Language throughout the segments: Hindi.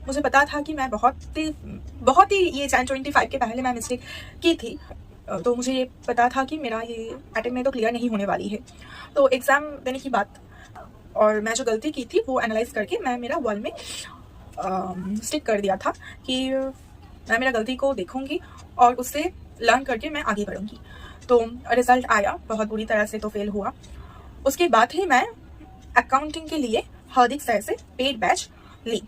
मुझे पता था कि मैं बहुत ही ये Jan 25 के पहले मैं मिस्टेक की थी, तो मुझे ये पता था कि मेरा ये अटेम्प्ट में तो क्लियर नहीं होने वाली है। तो एग्ज़ाम देने की बात और मैं जो गलती की थी वो एनालाइज करके मैं मेरा वॉल में स्टिक कर दिया था कि मैं मेरा गलती को देखूंगी और उससे लर्न करके मैं आगे बढ़ूंगी। तो रिजल्ट आया, बहुत बुरी तरह से तो फेल हुआ। उसके बाद ही मैं अकाउंटिंग के लिए हार्दिक सर से पेड बैच ली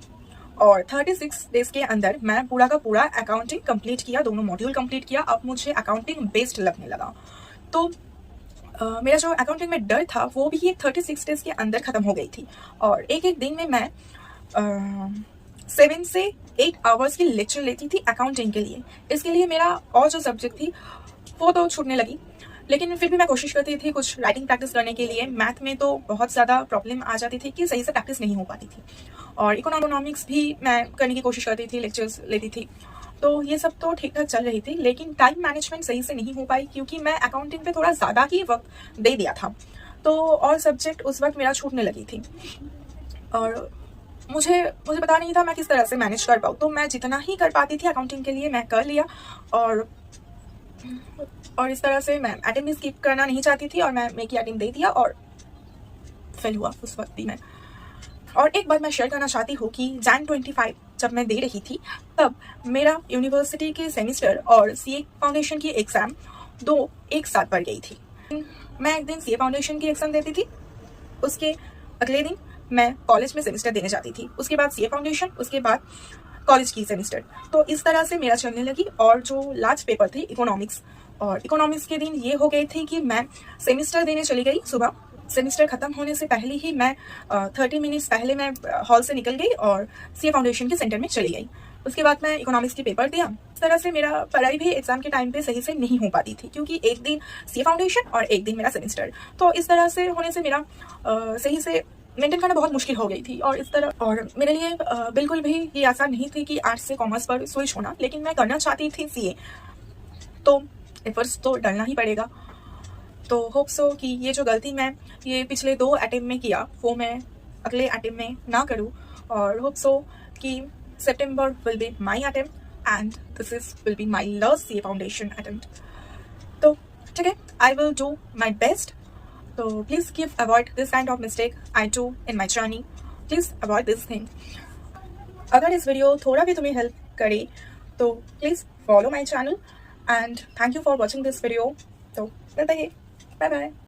और 36 डेज के अंदर मैं पूरा का पूरा अकाउंटिंग कंप्लीट किया, दोनों मॉड्यूल कंप्लीट किया। अब मुझे अकाउंटिंग बेस्ड लगने लगा। तो मेरा जो अकाउंटिंग में डर था वो भी ये 36 डेज के अंदर ख़त्म हो गई थी। और एक एक दिन में मैं 7 से 8 आवर्स की लेक्चर लेती थी अकाउंटिंग के लिए। इसके लिए मेरा और जो सब्जेक्ट थी वो तो छूटने लगी, लेकिन फिर भी मैं कोशिश करती थी कुछ राइटिंग प्रैक्टिस करने के लिए। मैथ में तो बहुत ज़्यादा प्रॉब्लम आ जाती थी कि सही से प्रैक्टिस नहीं हो पाती थी। और इकोनॉमिक्स भी मैं करने की कोशिश करती थी, लेक्चर्स लेती थी। तो ये सब तो ठीक ठाक चल रही थी, लेकिन टाइम मैनेजमेंट सही से नहीं हो पाई क्योंकि मैं अकाउंटिंग पे थोड़ा ज़्यादा ही वक्त दे दिया था। तो और सब्जेक्ट उस वक्त मेरा छूटने लगी थी और मुझे पता नहीं था मैं किस तरह से मैनेज कर पाऊँ। तो मैं जितना ही कर पाती थी अकाउंटिंग के लिए मैं कर लिया और इस तरह से मैं अटेम्प्ट भी स्किप करना नहीं चाहती थी और मैं मेक अटेम्प्ट दे दिया और फेल हुआ उस वक्त भी मैं। और एक बात मैं शेयर करना चाहती हूँ कि Jan 25 जब मैं दे रही थी तब मेरा यूनिवर्सिटी के सेमिस्टर और सीए फाउंडेशन की एग्ज़ाम दो एक साथ पड़ गई थी। मैं एक दिन सीए फाउंडेशन की एग्ज़ाम देती थी, उसके अगले दिन मैं कॉलेज में सेमिस्टर देने जाती थी, उसके बाद सीए फाउंडेशन, उसके बाद कॉलेज की सेमिस्टर। तो इस तरह से मेरा चलने लगी। और जो लास्ट पेपर थे इकोनॉमिक्स, और इकोनॉमिक्स के दिन ये हो गई थी कि मैं सेमिस्टर देने चली गई सुबह। सेमिस्टर ख़त्म होने से पहले ही मैं 30 मिनट्स पहले मैं हॉल से निकल गई और सीए फाउंडेशन के सेंटर में चली गई। उसके बाद मैं इकोनॉमिक्स की पेपर दिया। इस तरह से मेरा पढ़ाई भी एग्जाम के टाइम पे सही से नहीं हो पाती थी क्योंकि एक दिन सीए फाउंडेशन और एक दिन मेरा सेमिस्टर। तो इस तरह से होने से मेरा सही से मेंटेन करना बहुत मुश्किल हो गई थी। और इस तरह और मेरे लिए बिल्कुल भी ये आसान नहीं थी कि आर्ट्स से कॉमर्स पर स्विच होना, लेकिन मैं करना चाहती थी सीए, तो एफर्ट्स तो डालना ही पड़ेगा। तो होप सो कि ये जो गलती मैं ये पिछले 2 अटेम्प्ट में किया वो मैं अगले अटेम्प्ट में ना करूँ। और होप सो कि September will be my attempt and this will be my last CA foundation attempt. तो ठीक है, I will do my best. So please avoid this kind of mistake I do in my journey. Please avoid this thing. अगर इस वीडियो थोड़ा भी तुम्हें हेल्प करे तो please follow my channel and thank you for watching this video. तो मिलते हैं, बाय बाय।